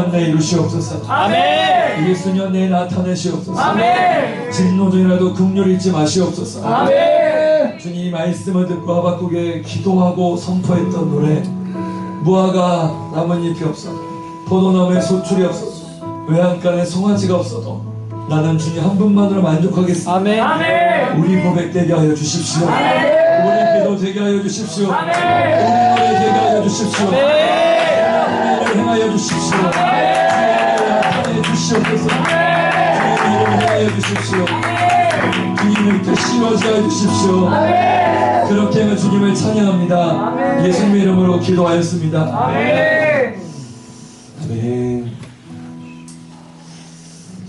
만나 이루시옵소서. 아멘. 예수님 내 나타내시옵소서. 아멘. 진노전이라도 긍휼 잊지 마시옵소서. 아멘. 주님 말씀을 듣고 하박국에 기도하고 선포했던 노래, 무화과 나뭇잎이 없어도 포도나무에 소출이 없어도 외양간에 송아지가 없어도 나는 주님 한 분만으로 만족하겠습니다. 아멘. 아멘. 우리 고백 되게 하여 주십시오. 아멘. 우리 기도 되게 하여 주십시오. 아멘. 우리 노래 되게 하여 주십시오. 아멘. 행하여 주십시오. 나타내 주시옵소서. 주님의 이름을 행하여 주십시오. 주님을 괘씸하지 하여 주십시오. 그렇게 하면 주님을 찬양합니다. 예수님의 이름으로 기도하였습니다. 아멘. 아멘.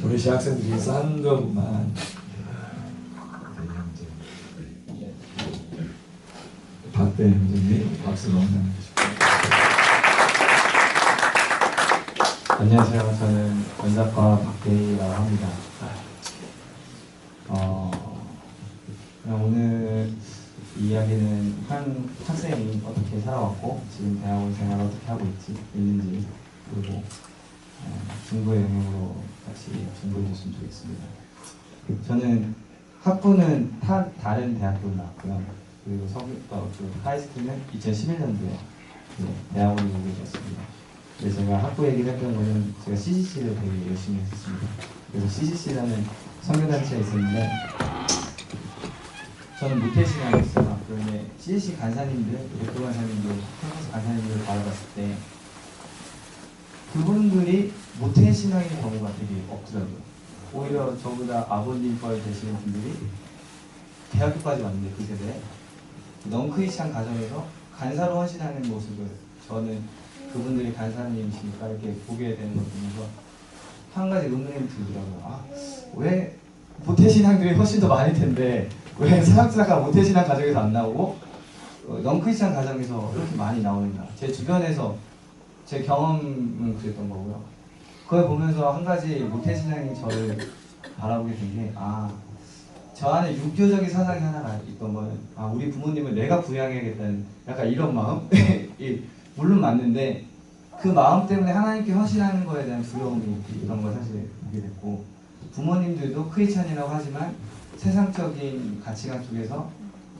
우리 시학생들이 싼 것만 박대 형제님 박수로 환영해주십시오. 안녕하세요. 저는 원작가 박대희라고 합니다. 그냥 오늘 이 이야기는 한 학생이 어떻게 살아왔고 지금 대학원 생활을 어떻게 하고 있는지 그리고 중고의 영역으로 같이 중고해 줬으면 좋겠습니다. 저는 학부는 다른 대학교를 나왔고요. 그리고 하이스쿨은 2011년도에 대학원을 오게 되었습니다. 그래서 제가 학부 얘기를 했던 거는 제가 CCC를 되게 열심히 했었습니다. 그래서 CCC라는 선교단체에 있었는데 저는 모태신앙이었어요. 그런데 CCC 간사님들, 대표 간사님들, 캠퍼스 간사님들을 바라봤을 때 그분들이 모태신앙인 경우가 되게 없더라고요. 오히려 저보다 아버님 뻘 되시는 분들이 대학교까지 왔는데 그 세대에 넌크리스찬 가정에서 간사로 헌신하는 모습을 저는 그분들이 간사님이시니까 이렇게 보게 되는 걸 보면서 한 가지 논문이 들더라고요. 왜 모태신앙들이 훨씬 더 많을 텐데 왜 사역자가 모태신앙 가정에서 안 나오고 넌크리스찬 가정에서 이렇게 많이 나오는가. 제 주변에서 제 경험은 그랬던 거고요. 그걸 보면서 한 가지 모태신앙이 저를 바라보게 된 게 저 안에 육교적인 사상이 하나가 있던 거는 우리 부모님을 내가 부양해야겠다는 약간 이런 마음? 물론 맞는데 그 마음 때문에 하나님께 헌신하는 거에 대한 두려움이 이런 걸 사실 보게 됐고 부모님들도 크리스찬이라고 하지만 세상적인 가치관 속에서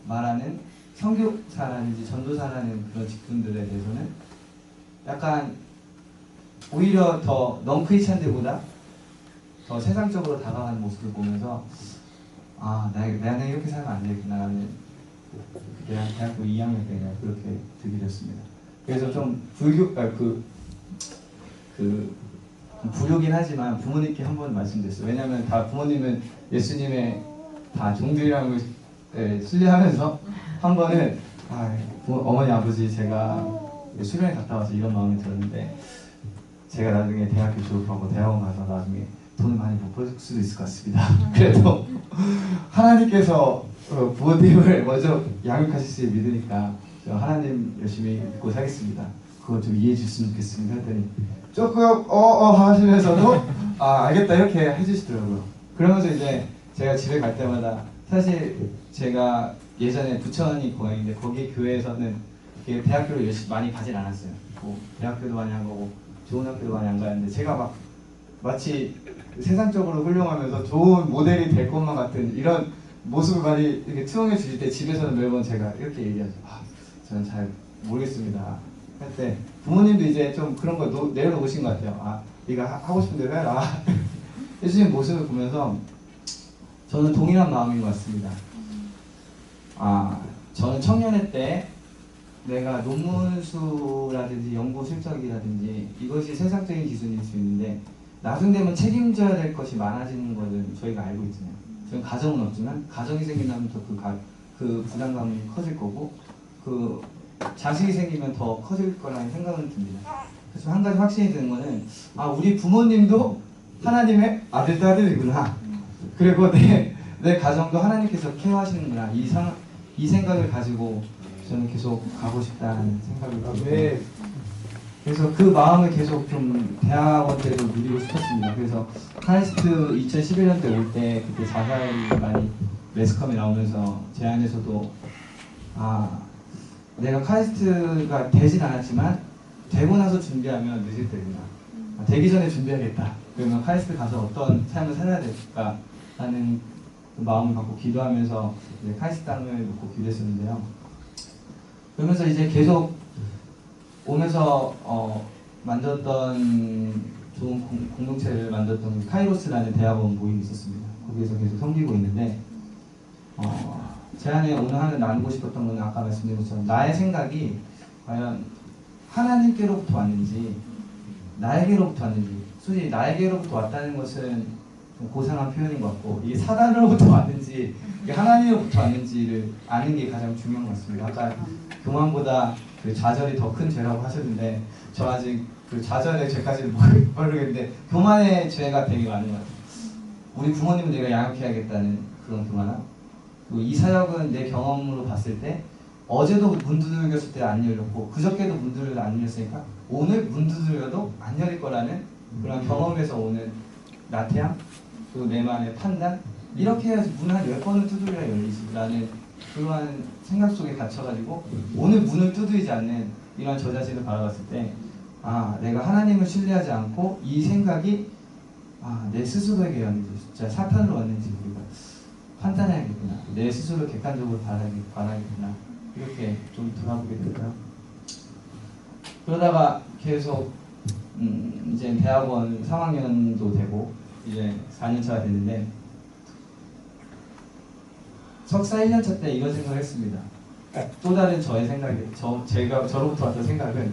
말하는 선교사라든지 전도사라는 그런 직분들에 대해서는 약간 오히려 더 넌크리스찬들보다 더 세상적으로 다가가는 모습을 보면서 나는 이렇게 살면 안 되겠구나라는 대학교 2학년 때 그렇게 들게 됐습니다. 그래서 좀 부류긴 하지만 부모님께 한번 말씀드렸어요. 왜냐하면 다 부모님은 예수님의 다 종들이라는 걸 신뢰하면서 한 번은 어머니 아버지 제가 수련회 갔다 와서 이런 마음이 들었는데 제가 나중에 대학교 졸업하고 대학원 가서 나중에 돈을 많이 못 벌 수도 있을 것 같습니다. 그래도 하나님께서 부모님을 먼저 양육하실 수 믿으니까 저 하나님 열심히 믿고 살겠습니다. 그거 좀 이해해 주셨으면 좋겠습니다. 했더니 조금 하시면서도 알겠다 이렇게 해주시더라고요. 그러면서 이제 제가 집에 갈 때마다 사실 제가 예전에 부천이 고향인데 거기 교회에서는 대학교를 열심히 많이 가진 않았어요. 뭐 대학교도 많이 한 거고 좋은 학교도 많이 안 가는데 제가 마치 세상적으로 훌륭하면서 좋은 모델이 될 것만 같은 이런 모습을 많이 이렇게 투영해 주실 때 집에서는 매번 제가 이렇게 얘기하죠. 저는 잘 모르겠습니다. 할 때 부모님도 이제 좀 그런 걸 내려놓으신 것 같아요. 네가 하고 싶은 대로 해라. 해주신 모습을 보면서 저는 동일한 마음인 것 같습니다. 저는 청년회 때 내가 논문수라든지 연구 실적이라든지 이것이 세상적인 기준일 수 있는데 나중 되면 책임져야 될 것이 많아지는 것은 저희가 알고 있잖아요. 저는 가정은 없지만 가정이 생긴다면 더 그 부담감이 커질 거고 그 자식이 생기면 더 커질 거라는 생각은 듭니다. 그래서 한 가지 확신이 드는 거는 우리 부모님도 하나님의 아들 딸들이구나. 그리고 내 가정도 하나님께서 케어하시는구나. 이 생각을 가지고 저는 계속 가고 싶다는 생각을 가지고 그래서 그 마음을 계속 좀 대학원 때도 누리고 싶었습니다. 그래서 카이스트 2011년 때 올 때 그때 자살이 많이 매스컴에 나오면서 제 안에서도 내가 카이스트가 되진 않았지만 되고 나서 준비하면 늦을 때구나. 되기 전에 준비해야겠다. 그러면 카이스트 가서 어떤 삶을 살아야 될까라는 그 마음을 갖고 기도하면서 이제 카이스트 땅을 놓고 기도했었는데요. 그러면서 이제 계속 오면서 만들었던 좋은 공동체를 만들었던 카이로스라는 대학원 모임이 있었습니다. 거기에서 계속 섬기고 있는데 제 안에 오늘 하나 나누고 싶었던 건 아까 말씀드린 것처럼 나의 생각이 과연 하나님께로부터 왔는지 나에게로부터 왔는지, 솔직히 나에게로부터 왔다는 것은 좀 고상한 표현인 것 같고 이게 사단으로부터 왔는지 이게 하나님으로부터 왔는지를 아는 게 가장 중요한 것 같습니다. 아까 교만보다 그 좌절이 더 큰 죄라고 하셨는데 저 아직 그 좌절의 죄까지는 모르겠는데 교만의 죄가 되게 많은 것 같아요. 우리 부모님은 내가 양육해야겠다는 그런 교만함. 그리고 이 사역은 내 경험으로 봤을 때 어제도 문 두들겼을 때 안 열렸고 그저께도 문 두들겨도 안 열렸으니까 오늘 문 두들겨도 안 열릴 거라는 그런 경험에서 오는 나태함, 그리고 내만의 판단, 이렇게 해야지 문 한 10번을 두드려야 열리지라는 그러한 생각 속에 갇혀가지고 오늘 문을 두드리지 않는 이런 저 자신을 바라봤을 때 내가 하나님을 신뢰하지 않고 이 생각이 내 스스로에게 왔는지 진짜 사탄으로 왔는지 우리가 판단해야겠구나. 내 스스로 객관적으로 바라야겠구나. 이렇게 좀 돌아보게 되고요. 그러다가 계속 이제 대학원 3학년도 되고 이제 4년차가 됐는데 석사 1년차 때 이런 생각을 했습니다. 또 다른 저의 생각이 저로부터 왔던 생각은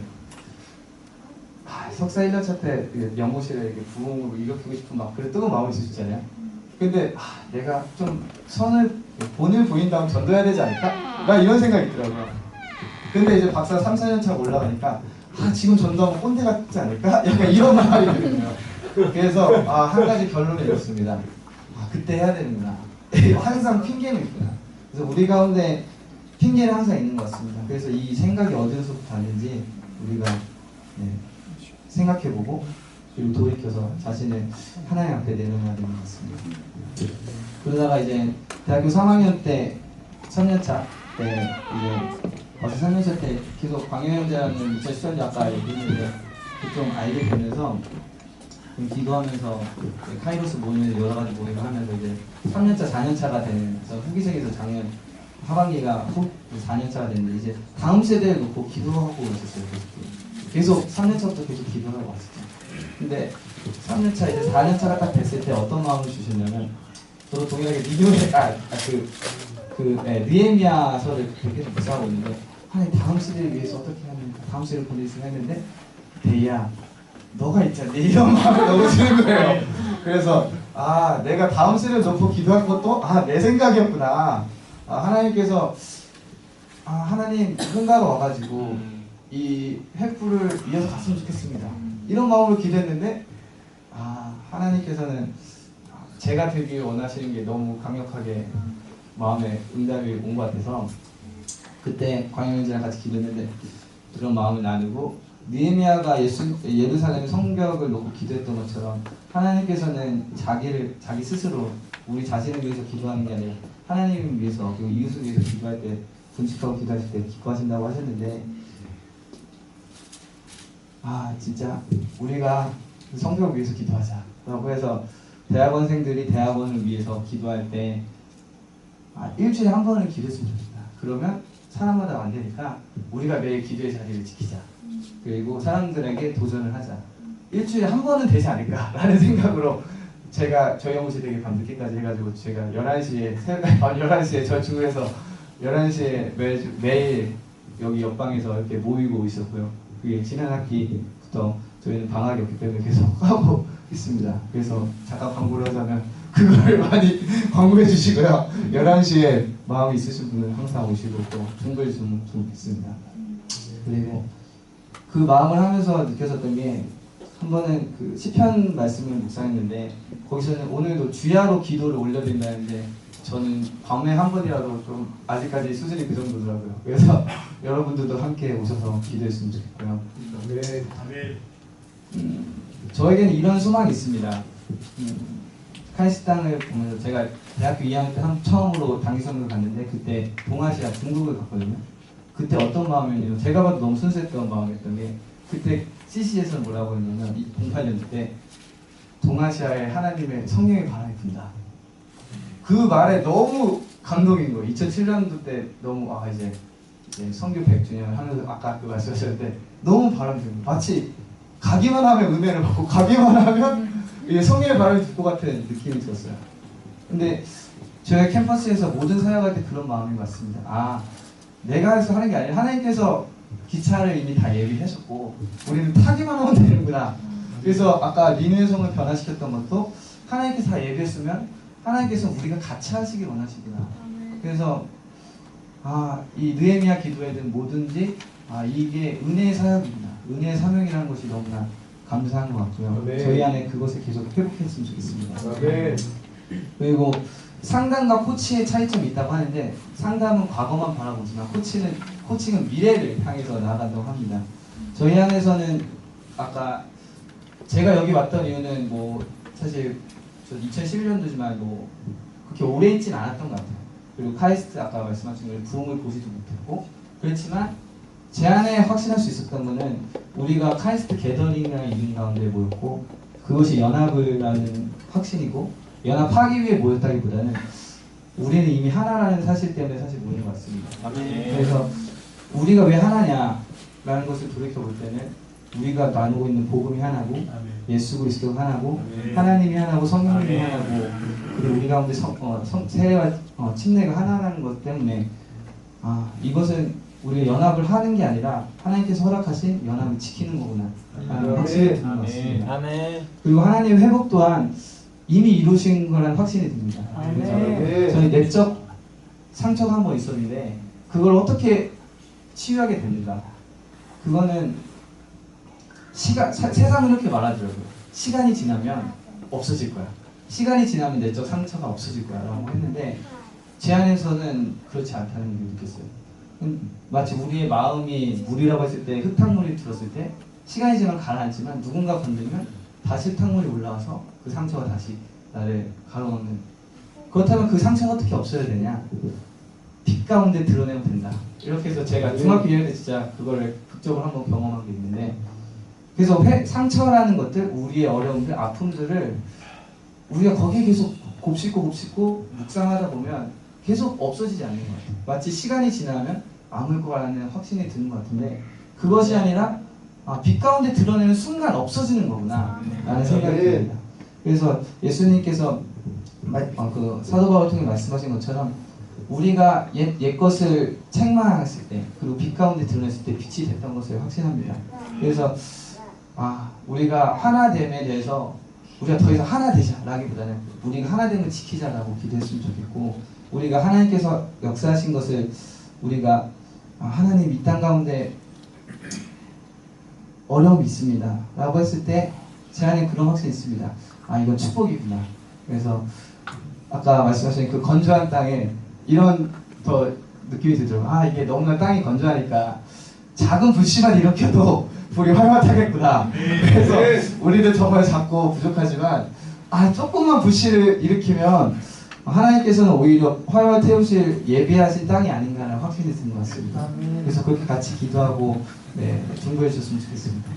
석사 1년차 때 연구실에 이렇게 부흥으로 일으키고 싶은 막 그런 뜨거운 마음이 있으셨잖아요. 근데 내가 좀 본을 보인 다음 전도해야 되지 않을까? 나 이런 생각이 있더라고요. 근데 이제 박사 3, 4년차 올라가니까 지금 전도하면 꼰대 같지 않을까? 약간 이런 마음이 들거든요. 그래서 한 가지 결론을 내렸습니다. 그때 해야 되는구나. 항상 핑계는 있구나. 그래서 우리 가운데 핑계는 항상 있는 것 같습니다. 그래서 이 생각이 어디서부터 왔는지 우리가 생각해보고 그리고 돌이켜서 자신을 하나님 앞에 내려놔야 되는 것 같습니다. 그러다가 이제 대학교 3학년 때 3년차 때 이제 벌써 3년차 때 계속 광야형제라는 수련자 아까 얘기했는데 좀 알게 되면서 기도하면서 카이로스 모임을 여러 가지 모임을 하면서 이제 3년차, 4년차가 되는 그래서 후기생에서 작년 하반기가 4년차가 됐는데 이제 다음 세대를 놓고 기도하고 있었어요. 계속 3년차부터 계속 기도하고 왔었죠. 근데 3년차 이제 4년차가 딱 됐을 때 어떤 마음을 주셨냐면 저도 동일하게 믿음의 느헤미야서를 계속 묵상하고 있는데 하나님 다음 세대를 위해서 어떻게 하면 다음 세대를 보낼 수 있는데 데이야 너가 있잖아. 이런 마음이 너무 드는 거예요. 그래서 내가 다음 세대를 놓고 기도할 것도 내 생각이었구나. 하나님께서 하나님 누군가가 와가지고 이 횃불을 이어서 갔으면 좋겠습니다. 이런 마음으로 기도했는데 하나님께서는 제가 되길 원하시는 게 너무 강력하게 마음에 응답이 온 것 같아서 그때 광야형제랑 같이 기도했는데 그런 마음을 나누고 느헤미야가 예루살렘 성벽을 놓고 기도했던 것처럼 하나님께서는 자기 스스로 우리 자신을 위해서 기도하는 게 아니라 하나님을 위해서 그리고 이웃을 위해서 기도할 때 분식하고 기도하실 때 기뻐하신다고 하셨는데 진짜 우리가 성벽을 위해서 기도하자 라고 해서 대학원생들이 대학원을 위해서 기도할 때 일주일에 한 번은 기도했으면 좋겠다. 그러면 사람마다 안 되니까 우리가 매일 기도의 자리를 지키자. 그리고 사람들에게 도전을 하자. 일주일에 한 번은 되지 않을까라는 생각으로 제가 저희 연구실 되게 밤늦게까지 해가지고 제가 11시에 11시에 저 중에서 11시에 매일 여기 옆방에서 이렇게 모이고 있었고요. 그게 지난 학기부터 저희는 방학이 없기 때문에 계속 하고 있습니다. 그래서 잠깐 광고를 하자면 그걸 많이 광고해 주시고요. 11시에 마음이 있으신 분은 항상 오시고 또 중글 좀 있습니다. 그리고 그 마음을 하면서 느꼈었던 게 한 번은 그 시편 말씀을 묵상했는데 거기서는 오늘도 주야로 기도를 올려드린다는데 저는 밤에 한 번이라도 좀 아직까지 수준이 그 정도더라고요. 그래서 여러분들도 함께 오셔서 기도했으면 좋겠고요. 저에게는 이런 소망이 있습니다. 카이스트 땅을 보면서 제가 대학교 2학년 때 처음으로 단기선교를 갔는데 그때 동아시아 중국을 갔거든요. 그때 어떤 마음이었냐면 제가 봐도 너무 순수했던 마음이었던 게 그때 CC에서는 뭐라고 했냐면 08년도 때 동아시아에 하나님의 성령의 바람이 분다. 그 말에 너무 감동인 거예요. 2007년도 때 너무 이제 성교 100주년 하면서 아까 그 말씀하셨는데 너무 바람이 부는 거예요. 마치 가기만 하면 은혜를 받고 가기만 하면 성령의 바람이 불 것 같은 느낌이 들었어요. 근데 저희 캠퍼스에서 모든 사역할 때 그런 마음이 맞습니다. 내가 해서 하는 게 아니라 하나님께서 기차를 이미 다 예비하셨고 우리는 타기만 하면 되는구나. 그래서 아까 리누의 성을 변화시켰던 것도 하나님께서 다 예비했으면 하나님께서 우리가 같이 하시길 원하시구나. 그래서 이 느헤미야 기도회든 뭐든지 이게 은혜의 사역이구나, 은혜의 사명이라는 것이 너무나 감사한 것 같고요. 네. 저희 안에 그것을 계속 회복했으면 좋겠습니다. 네. 그리고 상담과 코치의 차이점이 있다고 하는데 상담은 과거만 바라보지만 코칭은 미래를 향해서 나아간다고 합니다. 저희 안에서는 아까 제가 여기 왔던 이유는 사실 저 2011년도지만 그렇게 오래 있진 않았던 것 같아요. 그리고 카이스트 아까 말씀하신 대로 부흥을 보지도 못했고 그렇지만 제 안에 확신할 수 있었던 거는 우리가 카이스트 게더링이라는 이름 가운데 모였고 그것이 연합이라는 확신이고 연합하기 위해 모였다기보다는 우리는 이미 하나라는 사실 때문에 사실 모인 것 같습니다. 그래서 우리가 왜 하나냐라는 것을 돌이켜볼 때는 우리가 나누고 있는 복음이 하나고 예수 그리스도가 하나고 하나님이 하나고 성령님이 하나고 그리고 우리 가운데 세례와 침례가 하나라는 것 때문에 이것은 우리가 연합을 하는 게 아니라 하나님께서 허락하신 연합을 지키는 거구나 라는 확신이 드는 것 같습니다. 그리고 하나님의 회복 또한 이미 이루신 거라는 확신이 듭니다. 그래서 저는 내적 상처가 한 번 있었는데 그걸 어떻게 치유하게 됩니까? 그거는 세상은 이렇게 말하더라고요. 시간이 지나면 없어질 거야. 시간이 지나면 내적 상처가 없어질 거야 라고 했는데 제 안에서는 그렇지 않다는 걸 느꼈어요. 마치 우리의 마음이 물이라고 했을 때 흙탕물이 들었을 때 시간이 지나면 가라앉지만 누군가 건들면 다시 흙탕물이 올라와서 그 상처가 다시 나를 가로막는. 그렇다면 그 상처가 어떻게 없어야 되냐? 빛 가운데 드러내면 된다. 이렇게 해서 제가 중학교 2학년 때 진짜 그거를 극적으로 한번 경험한 게 있는데 그래서 상처라는 것들, 우리의 어려움들, 아픔들을 우리가 거기에 계속 곱씹고 묵상하다 보면 계속 없어지지 않는 것 같아요. 마치 시간이 지나면 아물 거라는 확신이 드는 것 같은데 그것이 아니라 빛 가운데 드러내는 순간 없어지는 거구나 라는 생각이 듭니다. 그래서 예수님께서 그 사도 바울을 통해 말씀하신 것처럼 우리가 옛 것을 책망했을 때 그리고 빛 가운데 드러냈을 때 빛이 됐던 것을 확신합니다. 그래서 우리가 하나됨에 대해서 우리가 더 이상 하나 되자라기보다는 우리가 하나됨을 지키자라고 기도했으면 좋겠고 우리가 하나님께서 역사하신 것을 우리가 하나님 이 땅 가운데 어려움이 있습니다 라고 했을 때 제 안에 그런 확신이 있습니다. 이건 축복이구나. 그래서 아까 말씀하신 그 건조한 땅에 이런 더 느낌이 들더라고요. 이게 너무나 땅이 건조하니까 작은 불씨만 일으켜도 불이 활발하겠구나. 그래서 우리도 정말 작고 부족하지만 조금만 불씨를 일으키면 하나님께서는 오히려 활활 태우실 예비하신 땅이 아닌가라는 확신이 드는 것 같습니다. 그래서 그렇게 같이 기도하고 중보해 주셨으면 좋겠습니다.